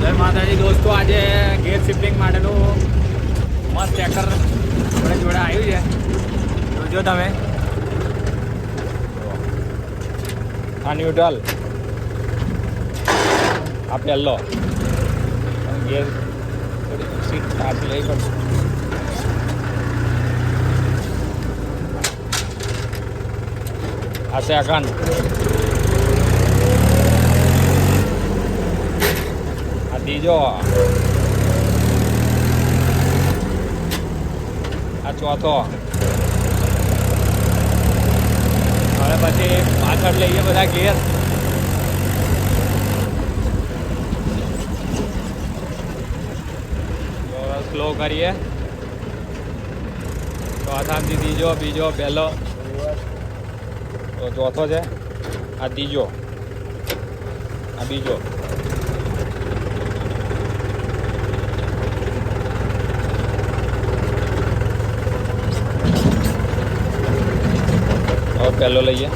જય માતાજી દોસ્તો, આજે ગેર શિફ્ટિંગ માટેનું મસ્ત ટ્રેક્ટર જોડે જોડે આવ્યું છે. જોજો તમે આ ન્યુટ્રલ, આ પહેલો ગેર સીટ પાછી લઈ પડશે. આ સેકન્ડ, આ ત્રીજો, આ ચોથો. હવે પછી પાછળ લઈએ બધા ગેર. સ્લો કરીએ. ચોથામાંથી ત્રીજો, બીજો, પહેલો, તો ચોથો છે, આ ત્રીજો, આ બીજો. હવે પહેલો લઈએ,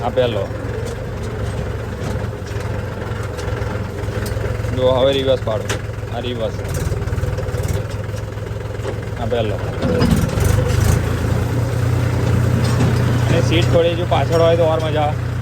આ પહેલો. જો હવે રિવર્સ પાડો, આ રિવર્સ, આ પહેલો. અને સીટ થોડી જો પાછળ હોય તો ઓર મજા આવે.